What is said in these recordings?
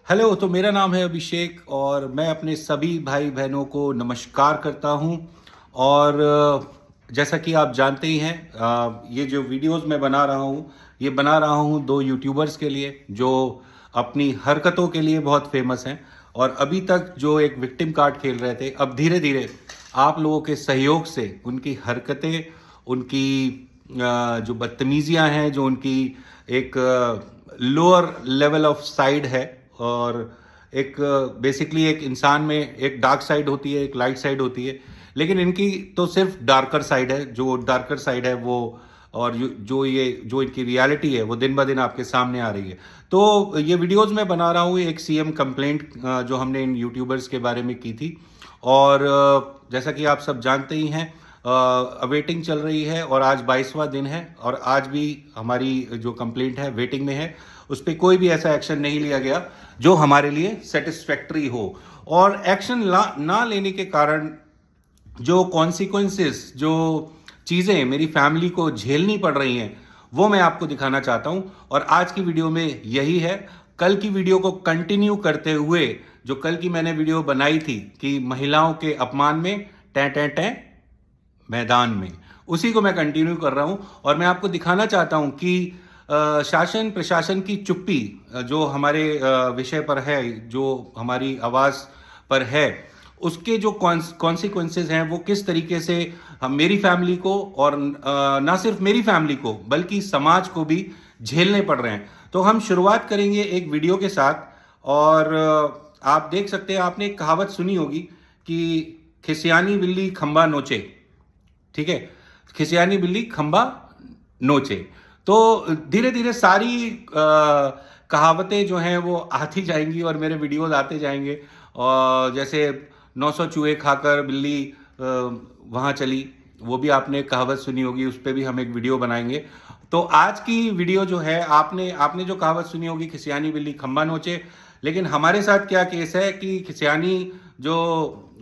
Hello, तो मेरा नाम है अभिषेक और मैं अपने सभी भाई बहनों को नमस्कार करता हूं। और जैसा कि आप जानते ही हैं, ये जो वीडियोस मैं बना रहा हूं, ये बना रहा हूं दो यूट्यूबर्स के लिए जो अपनी हरकतों के लिए बहुत फेमस हैं। और अभी तक जो एक विक्टिम कार्ड खेल रहे थे, अब धीरे धीरे आप लोगों के सहयोग से उनकी हरकतें, उनकी जो बदतमीजियां हैं, जो उनकी एक लोअर लेवल ऑफ साइड है, और एक बेसिकली एक इंसान में एक डार्क साइड होती है, एक लाइट साइड होती है, लेकिन इनकी तो सिर्फ डार्कर साइड है। जो डार्कर साइड है वो, और जो इनकी रियलिटी है वो दिन ब दिन आपके सामने आ रही है। तो ये वीडियोस मैं बना रहा हूँ एक सीएम कंप्लेंट जो हमने इन यूट्यूबर्स के बारे में की थी। और जैसा कि आप सब जानते ही हैं, वेटिंग चल रही है और आज 22वां दिन है, और आज भी हमारी जो कंप्लेंट है वेटिंग में है। उस पर कोई भी ऐसा एक्शन नहीं लिया गया जो हमारे लिए सेटिस्फैक्ट्री हो। और एक्शन ना लेने के कारण जो कॉन्सिक्वेंसेस, जो चीज़ें मेरी फैमिली को झेलनी पड़ रही हैं, वो मैं आपको दिखाना चाहता हूं। और आज की वीडियो में यही है। कल की वीडियो को कंटिन्यू करते हुए, जो कल की मैंने वीडियो बनाई थी कि महिलाओं के अपमान में टै टै टै मैदान में, उसी को मैं कंटिन्यू कर रहा हूं। और मैं आपको दिखाना चाहता हूं कि शासन प्रशासन की चुप्पी जो हमारे विषय पर है, जो हमारी आवाज पर है, उसके जो कॉन्सिक्वेंसेज हैं वो किस तरीके से हम, मेरी फैमिली को, और ना सिर्फ मेरी फैमिली को बल्कि समाज को भी झेलने पड़ रहे हैं। तो हम शुरुआत करेंगे एक वीडियो के साथ। और आप देख सकते हैं, आपने एक कहावत सुनी होगी कि खिसियानी बिल्ली खंबा नोचे। ठीक है, खिसियानी बिल्ली खंबा नोचे। तो धीरे धीरे सारी कहावतें जो हैं वो आती जाएंगी और मेरे वीडियोस आते जाएंगे। और जैसे 900 चूहे खाकर बिल्ली वहां चली, वो भी आपने कहावत सुनी होगी, उस पर भी हम एक वीडियो बनाएंगे। तो आज की वीडियो जो है, आपने आपने जो कहावत सुनी होगी खिसियानी बिल्ली खंबा नोचे, लेकिन हमारे साथ क्या केस है कि खिसियानी जो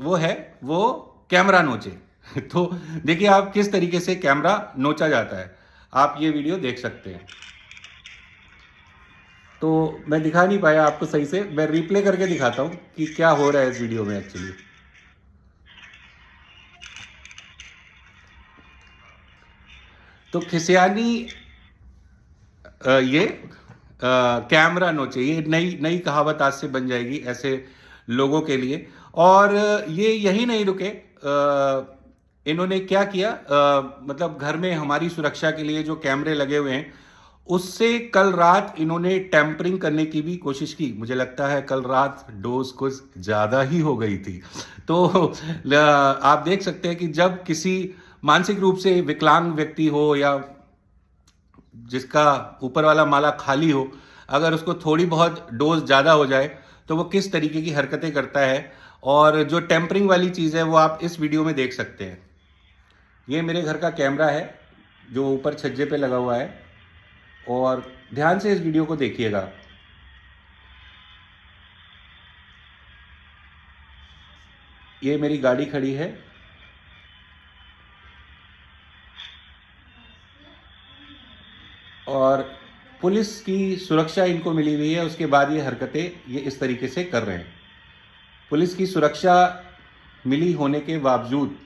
वो है वो कैमरा नोचे। तो देखिए आप किस तरीके से कैमरा नोचा जाता है, आप ये वीडियो देख सकते हैं। तो मैं दिखा नहीं पाया आपको सही से, मैं रिप्ले करके दिखाता हूं कि क्या हो रहा है इस वीडियो में एक्चुअली। तो खिसियानी ये कैमरा नोचे, ये नई नई कहावत आज से बन जाएगी ऐसे लोगों के लिए। और ये यही नहीं रुके, इन्होंने क्या किया, मतलब घर में हमारी सुरक्षा के लिए जो कैमरे लगे हुए हैं, उससे कल रात इन्होंने टेम्परिंग करने की भी कोशिश की। मुझे लगता है कल रात डोज कुछ ज्यादा ही हो गई थी। तो आप देख सकते हैं कि जब किसी मानसिक रूप से विकलांग व्यक्ति हो, या जिसका ऊपर वाला माला खाली हो, अगर उसको थोड़ी बहुत डोज ज़्यादा हो जाए तो वो किस तरीके की हरकतें करता है। और जो टेम्परिंग वाली चीज़ है वो आप इस वीडियो में देख सकते हैं। ये मेरे घर का कैमरा है जो ऊपर छज्जे पे लगा हुआ है, और ध्यान से इस वीडियो को देखिएगा। ये मेरी गाड़ी खड़ी है, और पुलिस की सुरक्षा इनको मिली हुई है, उसके बाद ये हरकतें ये इस तरीके से कर रहे हैं। पुलिस की सुरक्षा मिली होने के बावजूद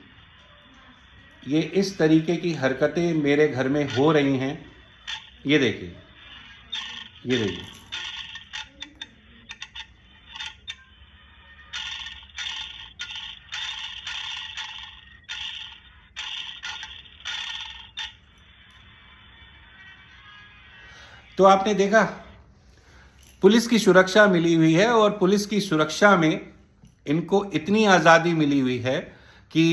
ये इस तरीके की हरकतें मेरे घर में हो रही हैं। ये देखिए, ये देखिए। तो आपने देखा, पुलिस की सुरक्षा मिली हुई है, और पुलिस की सुरक्षा में इनको इतनी आज़ादी मिली हुई है कि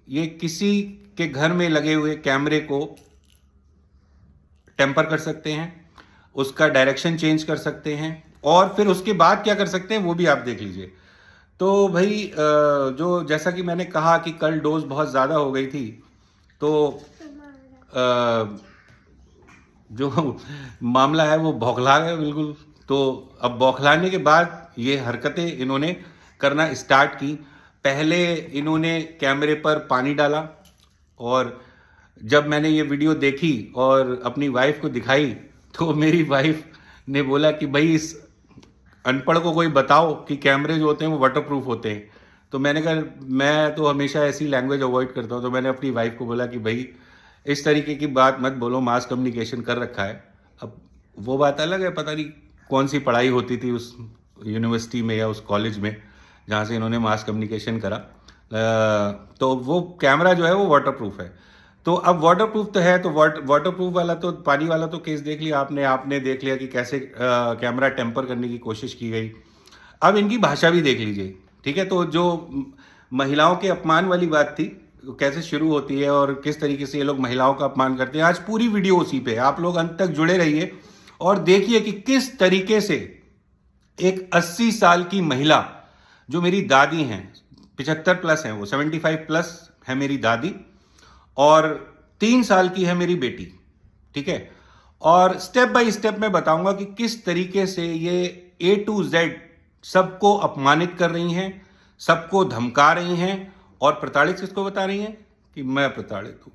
ये किसी के घर में लगे हुए कैमरे को टेम्पर कर सकते हैं, उसका डायरेक्शन चेंज कर सकते हैं, और फिर उसके बाद क्या कर सकते हैं वो भी आप देख लीजिए। तो भाई जो जैसा कि मैंने कहा कि कल डोज बहुत ज़्यादा हो गई थी, तो जो मामला है वो बौखला गया बिल्कुल। तो अब बौखलाने के बाद ये हरकतें इन्होंने करना स्टार्ट की। पहले इन्होंने कैमरे पर पानी डाला, और जब मैंने ये वीडियो देखी और अपनी वाइफ को दिखाई, तो मेरी वाइफ ने बोला कि भाई इस अनपढ़ को कोई बताओ कि कैमरे जो होते हैं वो वाटर प्रूफ होते हैं। तो मैंने कहा मैं तो हमेशा ऐसी लैंग्वेज अवॉइड करता हूँ, तो मैंने अपनी वाइफ को बोला कि भाई इस तरीके की बात मत बोलो, मास कम्युनिकेशन कर रखा है। अब वो बात अलग है, पता नहीं कौन सी पढ़ाई होती थी उस यूनिवर्सिटी में या उस कॉलेज में जहाँ से इन्होंने मास कम्युनिकेशन करा। तो वो कैमरा जो है वो वाटर प्रूफ है। तो अब वाटर प्रूफ तो है, तो वाटर प्रूफ वाला तो पानी वाला तो केस देख लिया आपने देख लिया कि कैसे कैमरा टेम्पर करने की कोशिश की गई। अब इनकी भाषा भी देख लीजिए, ठीक है। तो जो महिलाओं के अपमान वाली बात थी कैसे शुरू होती है और किस तरीके से ये लोग महिलाओं का अपमान करते हैं, आज पूरी वीडियो उसी पे है। आप लोग अंत तक जुड़े रहिए और देखिए कि किस तरीके से एक 80 साल की महिला, जो मेरी दादी हैं, 75 प्लस हैं, वो 75 प्लस है मेरी दादी, और 3 साल की है मेरी बेटी, ठीक है। और स्टेप बाय स्टेप मैं बताऊंगा कि किस तरीके से ये A to Z सबको अपमानित कर रही हैं, सबको धमका रही हैं और प्रताड़ित किसको बता रही हैं कि मैं प्रताड़ित हूं,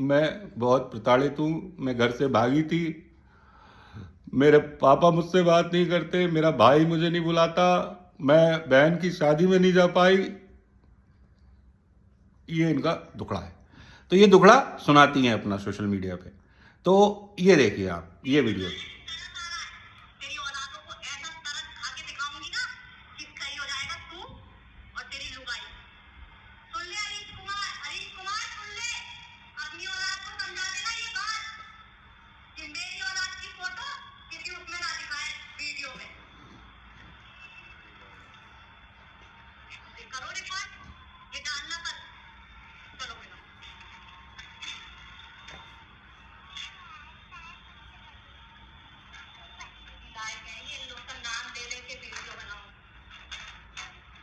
मैं बहुत प्रताड़ित हूं, मैं घर से भागी थी, मेरे पापा मुझसे बात नहीं करते, मेरा भाई मुझे नहीं बुलाता, मैं बहन की शादी में नहीं जा पाई। ये इनका दुखड़ा है। तो ये दुखड़ा सुनाती हैं अपना सोशल मीडिया पे। तो ये देखिए आप ये वीडियो। तेरी औलादों को ऐसा तरस खा के दिखाऊंगी ना कि सही हो जाएगा तू और तेरी लुगाई। सुन ले हरीश कुमार सुन ले, अपनी औलाद को समझा देना ये बात कि मेरी औलाद की फोटो किसी उसमें ना दिखाए वीडियो में। ये करो रिकॉर्ड, ये डालना पर चलो मिलो। लायक है ये लोग का नाम दे दे के वीडियो बनाओ।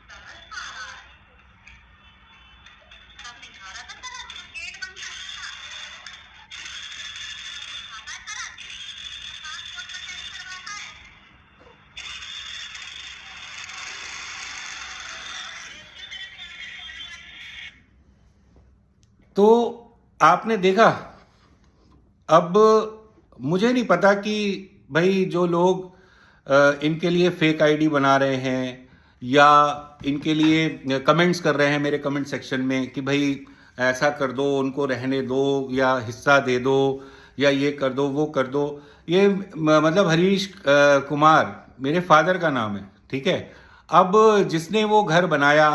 तरस खा रहा है, तब नहीं खा रहा था तरस, पेट बंद कर रहा खाता है तरस, पासपोर्ट का टेस्ट करवाता है। तो आपने देखा। अब मुझे नहीं पता कि भाई जो लोग इनके लिए फेक आईडी बना रहे हैं या इनके लिए कमेंट्स कर रहे हैं मेरे कमेंट सेक्शन में कि भाई ऐसा कर दो, उनको रहने दो, या हिस्सा दे दो, या ये कर दो वो कर दो। ये मतलब हरीश कुमार मेरे फादर का नाम है, ठीक है। अब जिसने वो घर बनाया,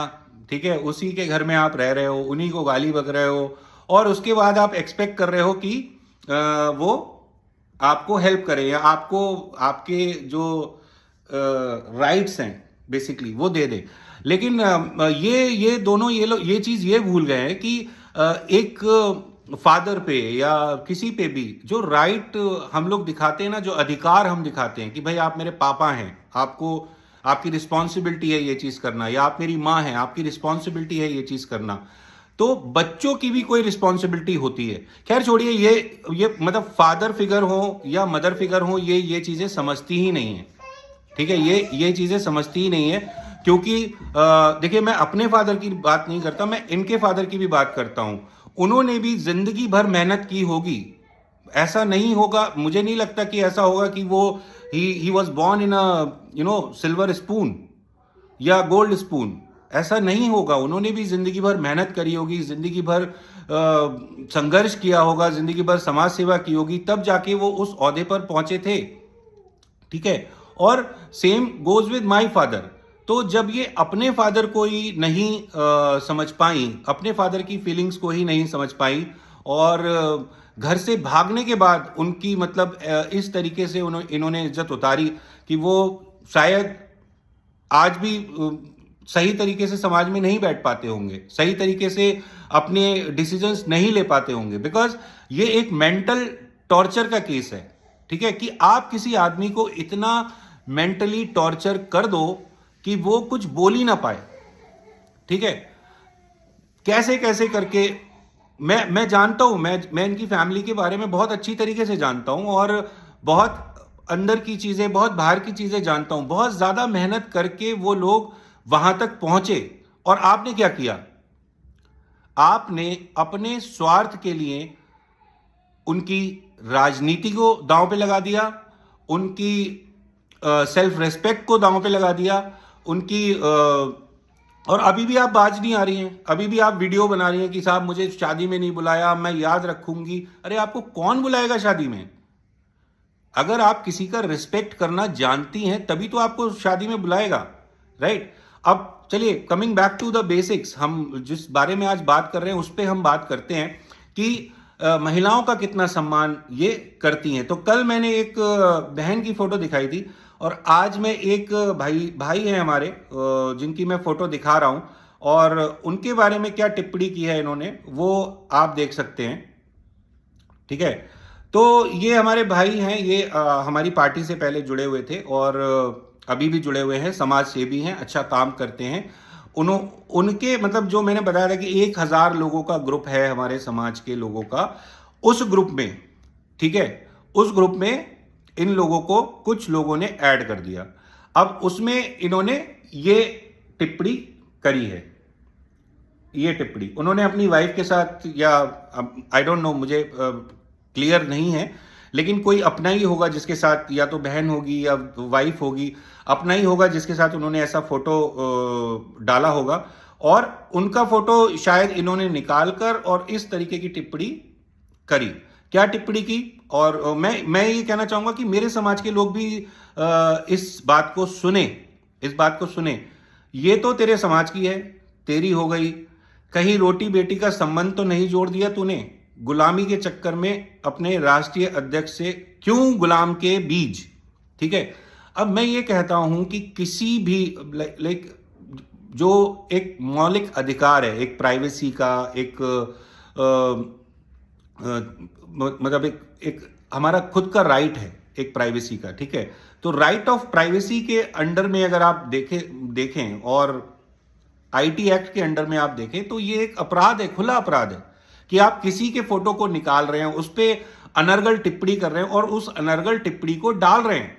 ठीक है, उसी के घर में आप रह रहे हो, उन्हीं को गाली बक रहे हो, और उसके बाद आप एक्सपेक्ट कर रहे हो कि वो आपको हेल्प करे या आपको आपके जो राइट्स हैं बेसिकली वो दे दे। लेकिन ये दोनों ये लोग ये चीज ये भूल गए हैं कि एक फादर पे या किसी पे भी जो राइट हम लोग दिखाते हैं ना, जो अधिकार हम दिखाते हैं कि भाई आप मेरे पापा हैं, आपको आपकी रिस्पॉन्सिबिलिटी है ये चीज करना, या आप मेरी माँ हैं, आपकी रिस्पॉन्सिबिलिटी है ये चीज करना, तो बच्चों की भी कोई रिस्पॉन्सिबिलिटी होती है। खैर छोड़िए, ये मतलब फादर फिगर हो या मदर फिगर हो, ये चीजें समझती ही नहीं है, ठीक है। ये चीजें समझती ही नहीं है, क्योंकि देखिए मैं अपने फादर की बात नहीं करता, मैं इनके फादर की भी बात करता हूं। उन्होंने भी जिंदगी भर मेहनत की होगी, ऐसा नहीं होगा, मुझे नहीं लगता कि ऐसा होगा कि वो he was born in a silver spoon या गोल्ड स्पून, ऐसा नहीं होगा। उन्होंने भी जिंदगी भर मेहनत करी होगी, जिंदगी भर संघर्ष किया होगा, जिंदगी भर समाज सेवा की होगी, तब जाके वो उस ओहदे पर पहुंचे थे, ठीक है। और same goes with my father. तो जब ये अपने फादर को ही नहीं समझ पाई, अपने फादर की फीलिंग्स को ही नहीं समझ पाई, और घर से भागने के बाद उनकी मतलब इस तरीके से इन्होंने इज्जत उतारी कि वो शायद आज भी सही तरीके से समाज में नहीं बैठ पाते होंगे, सही तरीके से अपने डिसीजंस नहीं ले पाते होंगे, बिकॉज ये एक मेंटल टॉर्चर का केस है, ठीक है। कि आप किसी आदमी को इतना मेंटली टॉर्चर कर दो कि वो कुछ बोल ही ना पाए, ठीक है। कैसे कैसे करके मैं जानता हूं, मैं इनकी फैमिली के बारे में बहुत अच्छी तरीके से जानता हूं, और बहुत अंदर की चीजें, बहुत बाहर की चीजें जानता हूं। बहुत ज्यादा मेहनत करके वो लोग वहां तक पहुंचे, और आपने क्या किया? आपने अपने स्वार्थ के लिए उनकी राजनीति को दांव पे लगा दिया, उनकी सेल्फ रेस्पेक्ट को दांव पे लगा दिया, उनकी और अभी भी आप बाज नहीं आ रही हैं, अभी भी आप वीडियो बना रही हैं कि साहब मुझे शादी में नहीं बुलाया, मैं याद रखूंगी। अरे आपको कौन बुलाएगा शादी में? अगर आप किसी का रिस्पेक्ट करना जानती हैं तभी तो आपको शादी में बुलाएगा, राइट? अब चलिए coming back to the basics, हम जिस बारे में आज बात कर रहे हैं उस पर हम बात करते हैं कि महिलाओं का कितना सम्मान ये करती हैं। तो कल मैंने एक बहन की फोटो दिखाई थी और आज मैं एक भाई हैं हमारे जिनकी मैं फोटो दिखा रहा हूं और उनके बारे में क्या टिप्पणी की है इन्होंने वो आप देख सकते हैं, ठीक है? तो ये हमारे भाई हैं, ये हमारी पार्टी से पहले जुड़े हुए थे और अभी भी जुड़े हुए हैं, समाज सेवी हैं, अच्छा काम करते हैं। उनके मतलब जो मैंने बताया था कि 1000 लोगों का ग्रुप है हमारे समाज के लोगों का, उस ग्रुप में, ठीक है, उस ग्रुप में इन लोगों को कुछ लोगों ने ऐड कर दिया। अब उसमें इन्होंने ये टिप्पणी करी है, ये टिप्पणी उन्होंने अपनी वाइफ के साथ, या आई डोंट नो, मुझे क्लियर नहीं है, लेकिन कोई अपना ही होगा जिसके साथ, या तो बहन होगी या वाइफ होगी, अपना ही होगा जिसके साथ उन्होंने ऐसा फोटो डाला होगा और उनका फोटो शायद इन्होंने निकाल कर और इस तरीके की टिप्पणी करी। क्या टिप्पणी की? और मैं ये कहना चाहूंगा कि मेरे समाज के लोग भी इस बात को सुने, इस बात को सुने। ये तो तेरे समाज की है, तेरी हो गई, कहीं रोटी बेटी का संबंध तो नहीं जोड़ दिया तूने? गुलामी के चक्कर में अपने राष्ट्रीय अध्यक्ष से क्यों गुलाम के बीज, ठीक है? अब मैं ये कहता हूं कि किसी भी लाइक जो एक मौलिक अधिकार है, एक प्राइवेसी का, एक मतलब एक हमारा खुद का राइट है एक प्राइवेसी का, ठीक है? तो राइट ऑफ प्राइवेसी के अंडर में अगर आप देखें और आईटी एक्ट के अंडर में आप देखें तो ये एक अपराध है, खुला अपराध है कि आप किसी के फोटो को निकाल रहे हैं, उस पर अनर्गल टिप्पणी कर रहे हैं और उस अनर्गल टिप्पणी को डाल रहे हैं,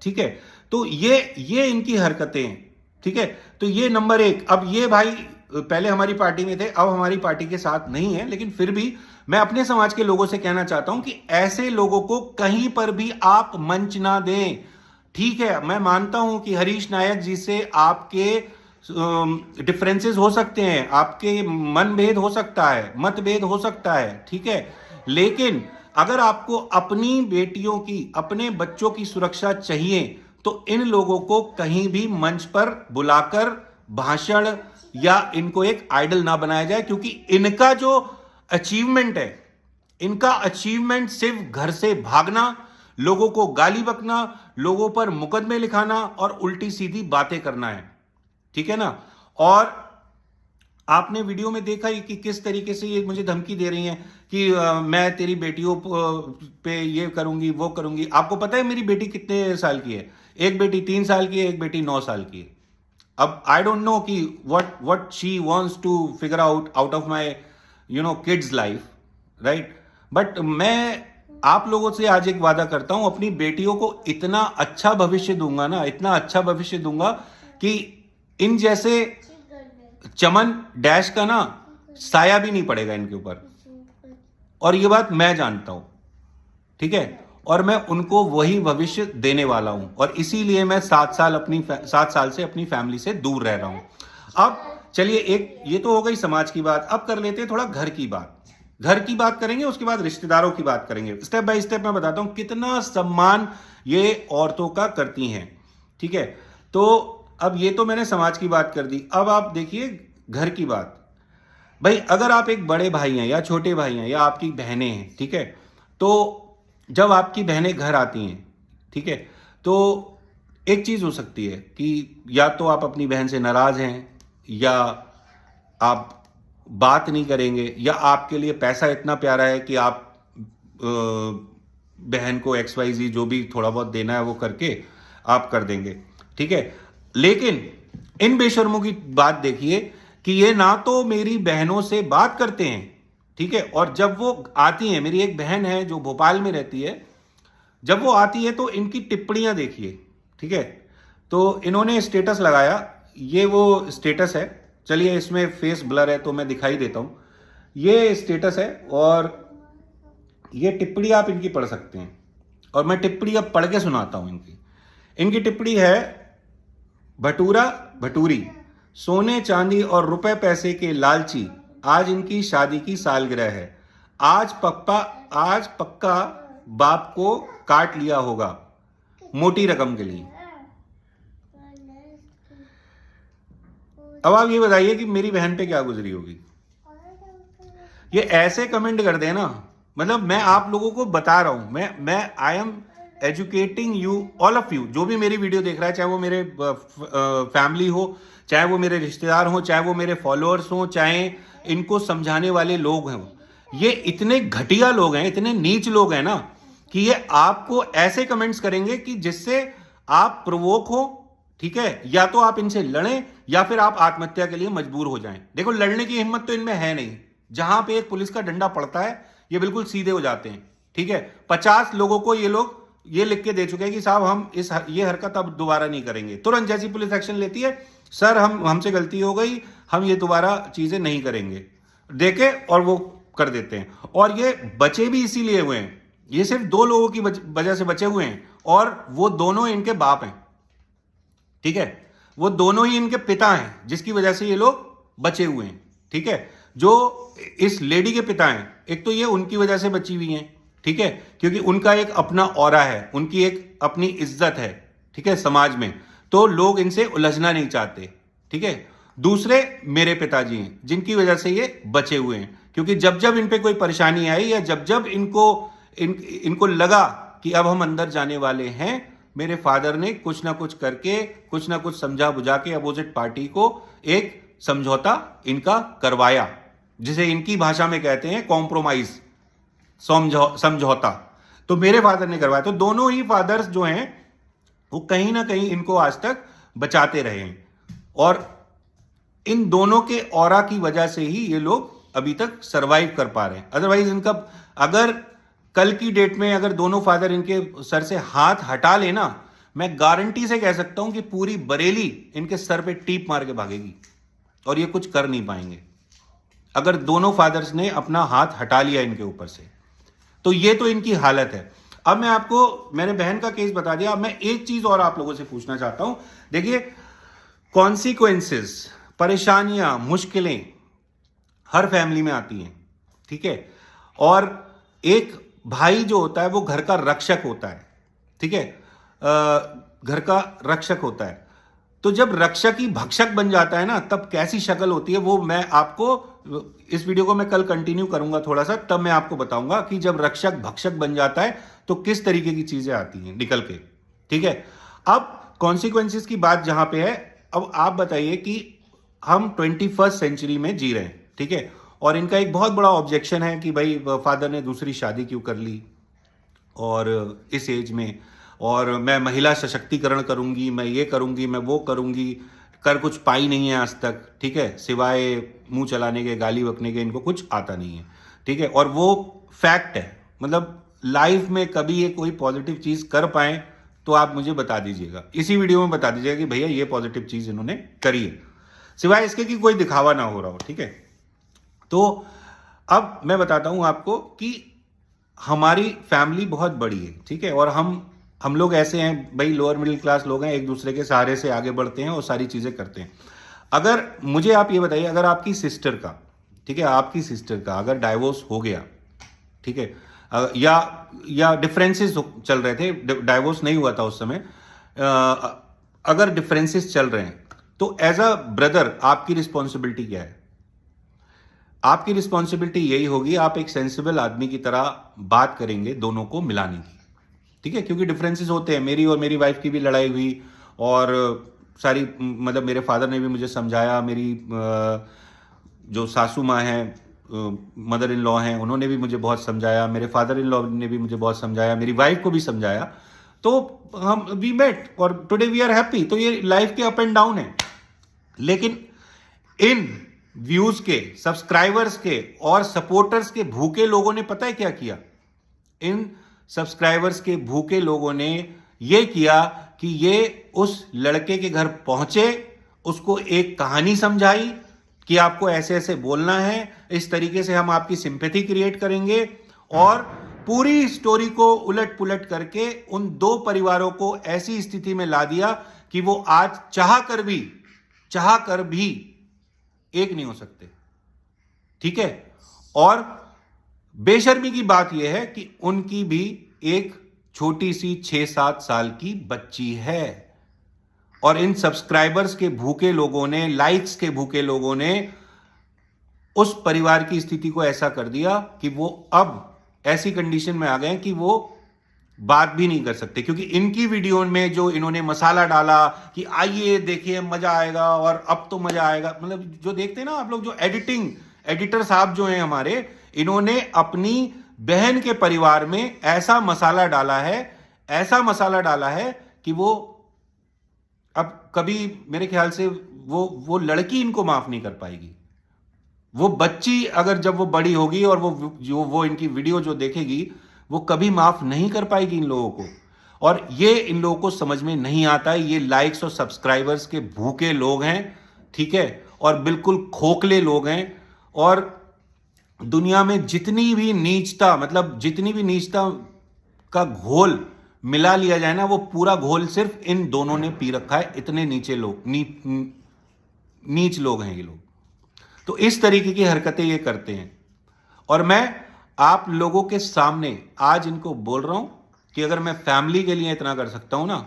ठीक है? तो ये इनकी हरकतें हैं, ठीक है? तो ये नंबर एक। अब ये भाई पहले हमारी पार्टी में थे, अब हमारी पार्टी के साथ नहीं है, लेकिन फिर भी मैं अपने समाज के लोगों से कहना चाहता हूं कि ऐसे लोगों को कहीं पर भी आप मंच ना दें, ठीक है? मैं मानता हूं कि हरीश नायक जी से आपके डिफरेंसेस हो सकते हैं, आपके मनभेद हो सकता है, मतभेद हो सकता है, ठीक है? लेकिन अगर आपको अपनी बेटियों की, अपने बच्चों की सुरक्षा चाहिए तो इन लोगों को कहीं भी मंच पर बुलाकर भाषण या इनको एक आइडल ना बनाया जाए, क्योंकि इनका जो अचीवमेंट है, इनका अचीवमेंट सिर्फ घर से भागना, लोगों को गाली बकना, लोगों पर मुकदमे लिखाना और उल्टी सीधी बातें करना है, ठीक है ना? और आपने वीडियो में देखा ही कि किस तरीके से ये मुझे धमकी दे रही हैं कि मैं तेरी बेटियों पे ये करूंगी, वो करूंगी। आपको पता है मेरी बेटी कितने साल की है? एक बेटी 3 साल की है, एक बेटी 9 साल की है। अब आई डोंट नो कि what she wants to figure out of my kids life, right? But मैं आप लोगों से आज एक वादा करता हूं, अपनी बेटियों को इतना अच्छा भविष्य दूंगा ना, इतना अच्छा भविष्य दूंगा कि इन जैसे चमन डैश का ना साया भी नहीं पड़ेगा इनके ऊपर, और ये बात मैं जानता हूं, ठीक है? और मैं उनको वही भविष्य देने वाला हूं और इसीलिए मैं 7 साल से अपनी फैमिली से दूर रह रहा हूं। अब चलिए, एक ये तो हो गई समाज की बात, अब कर लेते हैं थोड़ा घर की बात। घर की बात करेंगे, उसके बाद रिश्तेदारों की बात करेंगे। स्टेप बाय स्टेप मैं बताता हूं कितना सम्मान ये औरतों का करती हैं, ठीक है? तो अब ये तो मैंने समाज की बात कर दी, अब आप देखिए घर की बात। भाई अगर आप एक बड़े भाई हैं या छोटे भाई हैं या आपकी बहनें हैं, ठीक है, तो जब आपकी बहनें घर आती हैं, ठीक है, तो एक चीज हो सकती है कि या तो आप अपनी बहन से नाराज हैं, या आप बात नहीं करेंगे, या आपके लिए पैसा इतना प्यारा है कि आप बहन को XYZ जो भी थोड़ा बहुत देना है वो करके आप कर देंगे, ठीक है? लेकिन इन बेशर्मों की बात देखिए कि ये ना तो मेरी बहनों से बात करते हैं, ठीक है, और जब वो आती हैं, मेरी एक बहन है जो भोपाल में रहती है, जब वो आती है तो इनकी टिप्पणियां देखिए, ठीक है? तो इन्होंने स्टेटस लगाया, ये वो स्टेटस है, चलिए इसमें फेस ब्लर है तो मैं दिखाई देता हूं, ये स्टेटस है और ये टिप्पणी आप इनकी पढ़ सकते हैं, और मैं टिप्पणी अब पढ़ के सुनाता हूं इनकी। इनकी टिप्पणी है, भटूरा भटूरी सोने चांदी और रुपए पैसे के लालची, आज इनकी शादी की सालगिरह है, आज पक्का बाप को काट लिया होगा मोटी रकम के लिए। अब आप ये बताइए कि मेरी बहन पे क्या गुजरी होगी। ये ऐसे कमेंट कर देना, मतलब मैं आप लोगों को बता रहा हूं, मैं I am educating you, all of you, जो भी मेरी वीडियो देख रहा है, चाहे वो मेरे फैमिली हो, चाहे वो मेरे रिश्तेदार हो, चाहे वो मेरे फॉलोअर्स हो, चाहे इनको समझाने वाले लोग हैं। ये इतने घटिया लोग हैं, इतने नीच लोग हैं ना, कि ये आपको ऐसे कमेंट्स करेंगे कि जिससे आप प्रोवोक हो, ठीक है, या तो आप इनसे लड़ें या फिर आप आत्महत्या के लिए मजबूर हो जाएं। देखो, लड़ने की हिम्मत तो इनमें है नहीं। जहां पे एक पुलिस का डंडा पड़ता है, ये बिल्कुल सीधे हो जाते हैं, ठीक है। 50 लोगों को ये लोग ये लिख के दे चुके हैं कि साहब हम ये हरकत अब दोबारा नहीं करेंगे। तुरंत जैसी पुलिस एक्शन लेती है, सर हमसे गलती हो गई, हम ये दोबारा चीजें नहीं करेंगे, देके और वो कर देते हैं। और ये बचे भी इसीलिए हुए हैं, ये सिर्फ 2 लोगों की वजह से बचे हुए हैं, और वो दोनों इनके बाप हैं, ठीक है, वो दोनों ही इनके पिता हैं, जिसकी वजह से ये लोग बचे हुए हैं, ठीक है। जो इस लेडी के पिता हैं, एक तो ये उनकी वजह से बची हुई हैं, ठीक है, क्योंकि उनका एक अपना ऑरा है, उनकी एक अपनी इज्जत है, ठीक है, समाज में, तो लोग इनसे उलझना नहीं चाहते, ठीक है। दूसरे मेरे पिताजी हैं, जिनकी वजह से ये बचे हुए हैं, क्योंकि जब जब इन पे कोई परेशानी आई या जब जब इनको लगा कि अब हम अंदर जाने वाले हैं, मेरे फादर ने कुछ ना कुछ करके, कुछ ना कुछ समझा बुझा के अपोजिट पार्टी को एक समझौता इनका करवाया, जिसे इनकी भाषा में कहते हैं कॉम्प्रोमाइज, समझौता। तो मेरे फादर ने करवाया। तो दोनों ही फादर्स जो हैं वो कहीं ना कहीं इनको आज तक बचाते रहे हैं, और इन दोनों के ऑरा की वजह से ही ये लोग अभी तक सरवाइव कर पा रहे हैं। अदरवाइज इनका, अगर कल की डेट में अगर दोनों फादर इनके सर से हाथ हटा लेना, मैं गारंटी से कह सकता हूं कि पूरी बरेली इनके सर पे टीप मार के भागेगी, और ये कुछ कर नहीं पाएंगे अगर दोनों फादर्स ने अपना हाथ हटा लिया इनके ऊपर से। तो ये तो इनकी हालत है। अब मैं आपको, मैंने बहन का केस बता दिया, अब मैं एक चीज और आप लोगों से पूछना चाहता हूं। देखिए, कॉन्सिक्वेंसेस, परेशानियां, मुश्किलें हर फैमिली में आती हैं, ठीक है, और एक भाई जो होता है वो घर का रक्षक होता है, ठीक है, घर का रक्षक होता है। तो जब रक्षक ही भक्षक बन जाता है ना, तब कैसी शक्ल होती है, वो मैं आपको, इस वीडियो को मैं कल कंटिन्यू करूंगा थोड़ा सा, तब मैं आपको बताऊंगा कि जब रक्षक भक्षक बन जाता है तो किस तरीके की चीजें आती हैं निकल के, ठीक है। अब कॉन्सिक्वेंसेस की बात जहां पे है, अब आप बताइए कि हम 21st सेंचुरी में जी रहे हैं, ठीक है, और इनका एक बहुत बड़ा ऑब्जेक्शन है कि भाई फादर ने दूसरी शादी क्यों कर ली, और इस एज में, और मैं महिला सशक्तिकरण करूंगी, मैं ये करूंगी, मैं वो करूंगी, कर कुछ पाई नहीं है आज तक, ठीक है, सिवाय मुंह चलाने के, गाली बकने के, इनको कुछ आता नहीं है, ठीक है। और वो फैक्ट है, मतलब लाइफ में कभी ये कोई पॉजिटिव चीज कर पाए तो आप मुझे बता दीजिएगा, इसी वीडियो में बता दीजिएगा कि भैया ये पॉजिटिव चीज इन्होंने करी है, सिवाय इसके कि कोई दिखावा ना हो रहा हो, ठीक है। तो अब मैं बताता हूं आपको कि हमारी फैमिली बहुत बड़ी है, ठीक है, और हम लोग ऐसे हैं भाई, लोअर मिडिल क्लास लोग हैं, एक दूसरे के सहारे से आगे बढ़ते हैं और सारी चीजें करते हैं। अगर मुझे आप ये बताइए, अगर आपकी सिस्टर का, ठीक है, आपकी सिस्टर का अगर डाइवोर्स हो गया, ठीक है, या डिफरेंसेस चल रहे थे, डाइवोर्स नहीं हुआ था उस समय, अगर डिफरेंसेस चल रहे हैं, तो एज अ ब्रदर आपकी रिस्पॉन्सिबिलिटी क्या है? आपकी रिस्पॉन्सिबिलिटी यही होगी, आप एक सेंसिबल आदमी की तरह बात करेंगे दोनों को मिलाने की, ठीक है, क्योंकि डिफरेंसेस होते हैं। मेरी और मेरी वाइफ की भी लड़ाई हुई, और सारी, मतलब मेरे फादर ने भी मुझे समझाया, मेरी जो सासू माँ हैं, मदर इन लॉ हैं, उन्होंने भी मुझे बहुत समझाया, मेरे फादर इन लॉ ने भी मुझे बहुत समझाया, मेरी वाइफ को भी समझाया, तो हम वी मेट और टुडे वी आर हैप्पी। तो ये लाइफ के अप एंड डाउन है, लेकिन इन व्यूज के, सब्सक्राइबर्स के और सपोर्टर्स के भूखे लोगों ने पता है क्या किया? इन सब्सक्राइबर्स के भूखे लोगों ने यह किया कि ये उस लड़के के घर पहुंचे, उसको एक कहानी समझाई कि आपको ऐसे ऐसे बोलना है, इस तरीके से हम आपकी सिंपैथी क्रिएट करेंगे, और पूरी स्टोरी को उलट पुलट करके उन दो परिवारों को ऐसी स्थिति में ला दिया कि वो आज चाह कर भी एक नहीं हो सकते। ठीक है, और बेशर्मी की बात यह है कि उनकी भी एक छोटी सी 6-7 साल की बच्ची है, और इन सब्सक्राइबर्स के भूखे लोगों ने, लाइक्स के भूखे लोगों ने उस परिवार की स्थिति को ऐसा कर दिया कि वो अब ऐसी कंडीशन में आ गए कि वो बात भी नहीं कर सकते, क्योंकि इनकी वीडियो में जो इन्होंने मसाला डाला कि आइए देखिए मजा आएगा और अब तो मजा आएगा, मतलब जो देखते हैं ना आप लोग, जो एडिटर साहब जो हैं हमारे, इन्होंने अपनी बहन के परिवार में ऐसा मसाला डाला है कि वो अब कभी मेरे ख्याल से वो लड़की इनको माफ नहीं कर पाएगी। वो बच्ची अगर जब वो बड़ी होगी और वो इनकी वीडियो जो देखेगी, वो कभी माफ नहीं कर पाएगी इन लोगों को। और ये इन लोगों को समझ में नहीं आता है। ये लाइक्स और सब्सक्राइबर्स के भूखे लोग हैं, ठीक है, और बिल्कुल खोखले लोग हैं। और दुनिया में जितनी भी नीचता का घोल मिला लिया जाए ना, वो पूरा घोल सिर्फ इन दोनों ने पी रखा है। इतने नीचे लोग, नीच लोग हैं ये लोग। तो इस तरीके की हरकतें ये करते हैं। और मैं आप लोगों के सामने आज इनको बोल रहा हूं कि अगर मैं फैमिली के लिए इतना कर सकता हूं ना,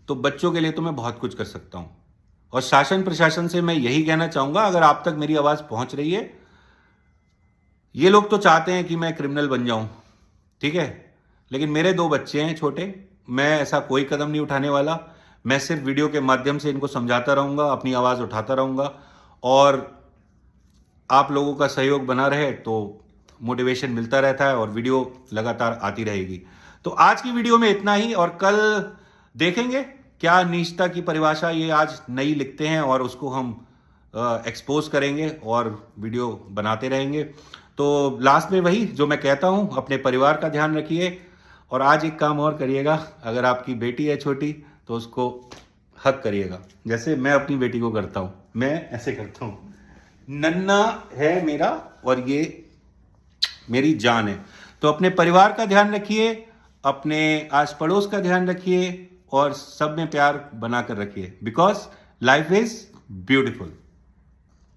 तो बच्चों के लिए तो मैं बहुत कुछ कर सकता हूं। और शासन प्रशासन से मैं यही कहना चाहूंगा, अगर आप तक मेरी आवाज पहुंच रही है, ये लोग तो चाहते हैं कि मैं क्रिमिनल बन जाऊं, ठीक है, लेकिन मेरे 2 बच्चे हैं छोटे, मैं ऐसा कोई कदम नहीं उठाने वाला। मैं सिर्फ वीडियो के माध्यम से इनको समझाता रहूंगा, अपनी आवाज उठाता रहूंगा, और आप लोगों का सहयोग बना रहे तो मोटिवेशन मिलता रहता है और वीडियो लगातार आती रहेगी। तो आज की वीडियो में इतना ही, और कल देखेंगे क्या नीचता की परिभाषा ये आज नई लिखते हैं, और उसको हम एक्सपोज करेंगे और वीडियो बनाते रहेंगे। तो लास्ट में वही जो मैं कहता हूं, अपने परिवार का ध्यान रखिए। और आज एक काम और करिएगा, अगर आपकी बेटी है छोटी तो उसको हक करिएगा, जैसे मैं अपनी बेटी को करता हूं। मैं ऐसे करता हूं, नन्ना है मेरा और ये मेरी जान है। तो अपने परिवार का ध्यान रखिए, अपने आस पड़ोस का ध्यान रखिए, और सब में प्यार बनाकर रखिए, बिकॉज लाइफ इज ब्यूटिफुल।